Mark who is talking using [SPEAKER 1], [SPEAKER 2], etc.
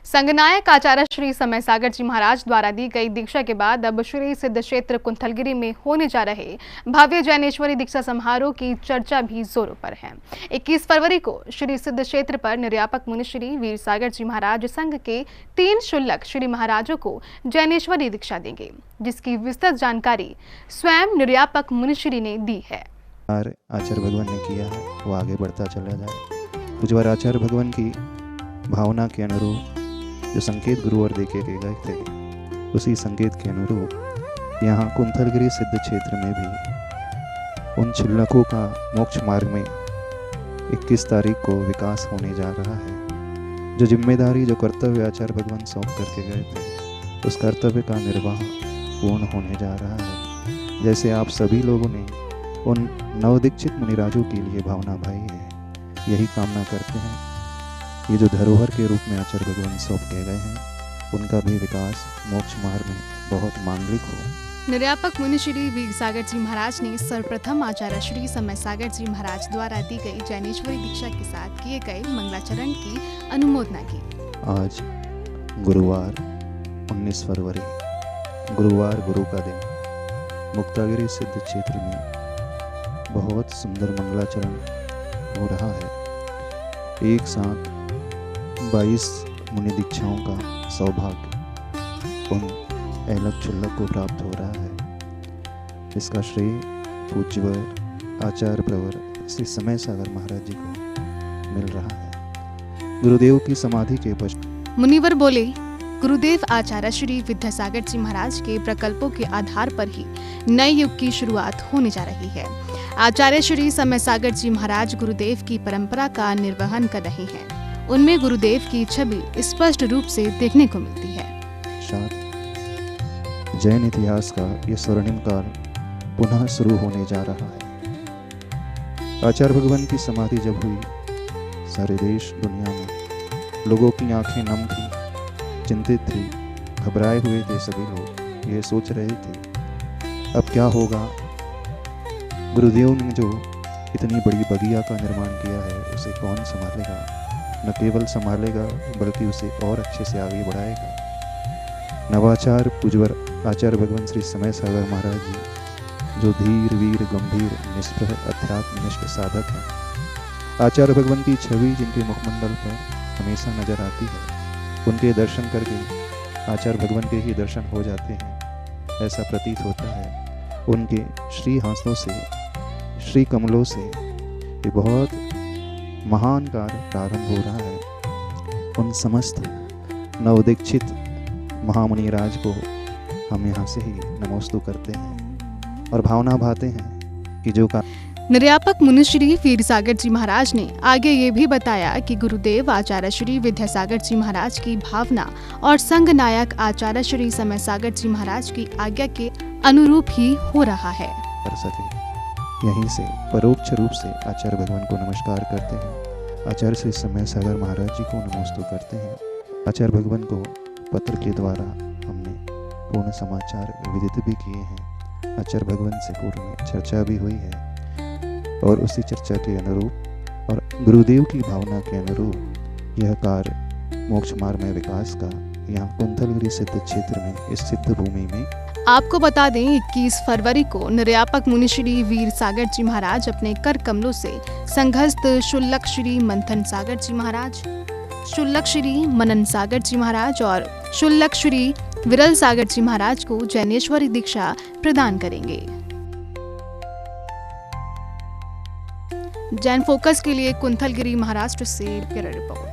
[SPEAKER 1] संघनायक आचार्य श्री समय सागर जी महाराज द्वारा दी गई दीक्षा के बाद अब श्री सिद्ध क्षेत्र कुंथलगिरी में होने जा रहे भव्य जैनेश्वरी दीक्षा समारोह की चर्चा भी जोरों पर है। 21 फरवरी को श्री सिद्ध क्षेत्र पर निर्यापक मुनि श्री वीर सागर जी महाराज संघ के 3 शुल्लक श्री महाराजों को जैनेश्वरी दीक्षा देंगे, जिसकी विस्तृत जानकारी स्वयं निर्यापक मुनि श्री ने दी है।
[SPEAKER 2] आचार्य भगवान ने किया है वो आगे बढ़ता चला जाए। पूज्यवर आचार्य भगवान की भावना के अनुरूप जो संकेत गुरुवर देके गए थे, उसी संकेत के अनुरूप यहाँ कुंथलगिरी सिद्ध क्षेत्र में भी उन शुल्लकों का मोक्ष मार्ग में 21 तारीख को विकास होने जा रहा है। जो जिम्मेदारी, जो कर्तव्य आचार्य भगवान सौंप करके गए थे, उस कर्तव्य का निर्वाह पूर्ण होने जा रहा है। जैसे आप सभी लोगों ने उन नवदीक्षित मुनिराजों के लिए भावना भाई है, यही कामना करते हैं ये जो धरोहर के रूप में आचार्य भगवान सौंप के गए हैं, उनका भी विकास मोक्ष मार्ग में बहुत मांगलिक हो।
[SPEAKER 1] निर्यापक मुनि श्री वीर सागर जी महाराज ने सर्वप्रथम आचार्य श्री समय सागर जी महाराज द्वारा दी गई जैनेश्वरी दीक्षा के साथ किए गए मंगलाचरण की अनुमोदना की।
[SPEAKER 2] आज गुरुवार 19 फरवरी, गुरुवार गुरु का दिन, मुक्तागिरी सिद्ध क्षेत्र में बहुत सुंदर मंगलाचरण हो रहा है। एक साथ 22 मुनि दीक्षाओं का सौभाग्य उन एलक चुल्लक को प्राप्त हो रहा है। इसका श्रेय पूज्यवर आचार्य प्रवर श्री समय सागर महाराज जी को मिल रहा है। गुरुदेव की समाधि के पश्चात
[SPEAKER 1] मुनिवर बोले, गुरुदेव आचार्य श्री विद्यासागर जी महाराज के प्रकल्पों के आधार पर ही नए युग की शुरुआत होने जा रही है। आचार्य श्री समय सागर जी महाराज गुरुदेव की परंपरा का निर्वहन कर रहे हैं। उनमें गुरुदेव की छवि स्पष्ट रूप से देखने को मिलती है।
[SPEAKER 2] जैन इतिहास का ये स्वर्णिम काल पुनः शुरू होने जा रहा है। आचार्य भगवान की समाधि जब हुई, सारे देश दुनिया में लोगों की आंखें नम थी, चिंतित थी, घबराए हुए थे। सभी लोग ये सोच रहे थे अब क्या होगा। गुरुदेव ने जो इतनी बड़ी बगिया का निर्माण किया है, उसे कौन संभालेगा। न केवल संभालेगा बल्कि उसे और अच्छे से आगे बढ़ाएगा। नवाचार पूज्यवर आचार्य भगवान श्री समय सागर महाराज जी जो धीर वीर गंभीर निष्प्रह अध्यात्मनिष्ठ साधक हैं, आचार्य भगवान की छवि जिनके मुखमंडल पर हमेशा नजर आती है, उनके दर्शन करके आचार्य भगवान के ही दर्शन हो जाते हैं, ऐसा प्रतीत होता है। उनके श्री हाथों से, श्री कमलों से ये बहुत महान कार्य प्रारंभ हो रहा है। उन समस्त नवदीक्षित महामुनि राज को हम यहाँ से ही नमोस्तु करते हैं और भावना भाते हैं कि जो का
[SPEAKER 1] निर्यापक मुनि श्री वीर सागर जी महाराज ने आगे ये भी बताया कि गुरुदेव आचार्य श्री विद्यासागर जी महाराज की भावना और संघ नायक आचार्य श्री समय सागर जी महाराज की आज्ञा के अनुरूप ही हो रहा है।
[SPEAKER 2] कर सके यहीं से परोक्ष रूप से आचार्य भगवान को नमस्कार करते हैं। आचार्य श्री समय सागर महाराज जी को नमोस्तु करते हैं। आचार्य भगवान को पत्र के द्वारा हमने पूर्ण समाचार विदित भी किए हैं। आचार्य भगवान से पूर्व में चर्चा भी हुई है और उसी चर्चा के अनुरूप और गुरुदेव की भावना के अनुरूप यह कार्य मोक्ष मार्ग में विकास का यहाँ कुंथलगिरी सिद्ध क्षेत्र में, इस सिद्ध भूमि में।
[SPEAKER 1] आपको बता दें, 21 फरवरी को निर्यापक मुनि श्री वीर सागर जी महाराज अपने कर कमलों से संघस्थ शुल्लक श्री मंथन सागर जी महाराज, शुल्लक श्री मनन सागर जी महाराज और शुल्लक श्री विरल सागर जी महाराज को जैनेश्वरी दीक्षा प्रदान करेंगे। जैन फोकस के लिए कुंथलगिरी महाराष्ट्र से ब्यूरो रिपोर्ट।